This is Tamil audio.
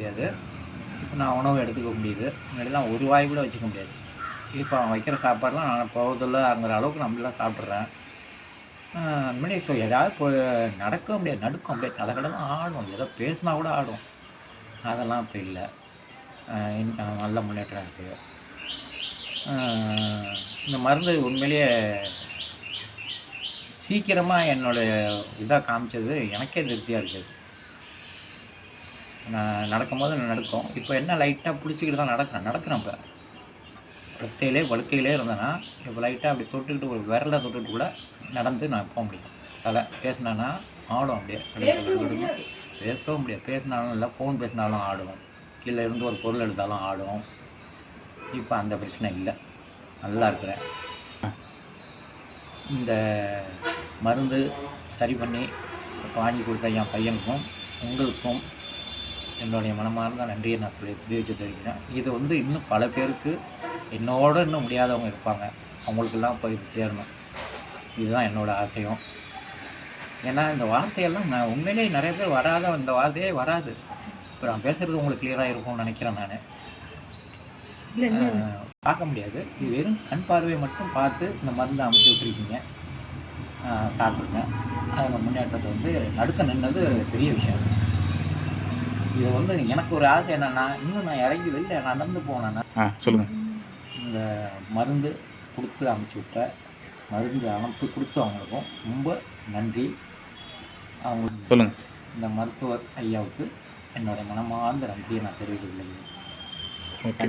முடியாது. இப்போ நான் உணவு எடுத்துக்க முடியுது. முன்னாடிலாம் ஒரு வாய் கூட வச்சுக்க முடியாது. இப்போ அவன் வைக்கிற சாப்பாடுலாம் நான் போவதில்லங்கிற அளவுக்கு நம்மளாம் சாப்பிட்றேன். முன்னாடி ஏதாவது நடக்க முடியாது, நடுக்கம் அப்படியே தடகடன்னு ஆடும். ஏதோ பேசினா கூட ஆடும். அதெல்லாம் இப்போ இல்ல. நல்ல முன்னேற்றம் இருக்கு. இந்த மருந்து உண்மையிலேயே சீக்கிரமா என்னோட இதா காமிச்சது எனக்கே திருப்தியா இருக்குது. நான் நடக்கும்போது நடுக்கும். இப்போ என்ன லைட்டா புடிச்சுக்கிட்டு தான் நடக்கிறேன் இப்ப. படுக்கையிலே இருந்தேன்னா, இப்போ லைட்டா அப்படி தொட்டுக்கிட்டு ஒரு விரல தொட்டுட்டு கூட நடந்து நான் போ முடியும். பேசினேன்னா ஆடும் அப்படியே. பேசவும் முடியாது. பேசினாலும் இல்லை, ஃபோன் பேசினாலும் ஆடும். கீழே இருந்து ஒரு பொருள் எடுத்தாலும் ஆடும். இப்போ அந்த பிரச்சனை இல்லை. நல்லா இருக்கிறேன். இந்த மருந்து சரி பண்ணி வாங்கி கொடுத்த என் பையனுக்கும் உங்களுக்கும் என்னுடைய மனமார்ந்த நன்றியை நான் தெரிவித்து தெரிவிக்கிறேன். இது இன்னும் பல பேருக்கு என்னோட இன்னும் முடியாதவங்க இருப்பாங்க. அவங்களுக்கெல்லாம் போய் இது சேரணும். இதுதான் என்னோடய ஆசையும். ஏன்னா இந்த வார்த்தையெல்லாம் நான் உண்மையிலேயே நிறைய பேர் வராத இந்த வார்த்தையே வராது. இப்போ நான் பேசுகிறது உங்களுக்கு கிளியராக இருக்கும்னு நினைக்கிறேன். நான் பார்க்க முடியாது. இது வெறும் கண் பார்வையை மட்டும் பார்த்து இந்த மருந்தை அமைச்சு விட்டுருக்கீங்க. சாப்பிடுங்க. அதில் முன்னேற்றத்தை நடுக்க நின்னது பெரிய விஷயம். இது எனக்கு ஒரு ஆசை என்னென்னா, இன்னும் நான் இறங்கி வெளில நடந்து போனேன்னா சொல்லுங்கள். இந்த மருந்து கொடுத்து அனுப்பிச்சி விட்ட மருந்து அனுப்பி கொடுத்தவங்களுக்கும் ரொம்ப நன்றி. அவங்க சொல்லுங்கள். இந்த மருத்துவர் ஐயாவுக்கு என்னோட மனமார்ந்த நன்றியை நான் தெரிவித்துக் கொள்கிறேன். ஓகே.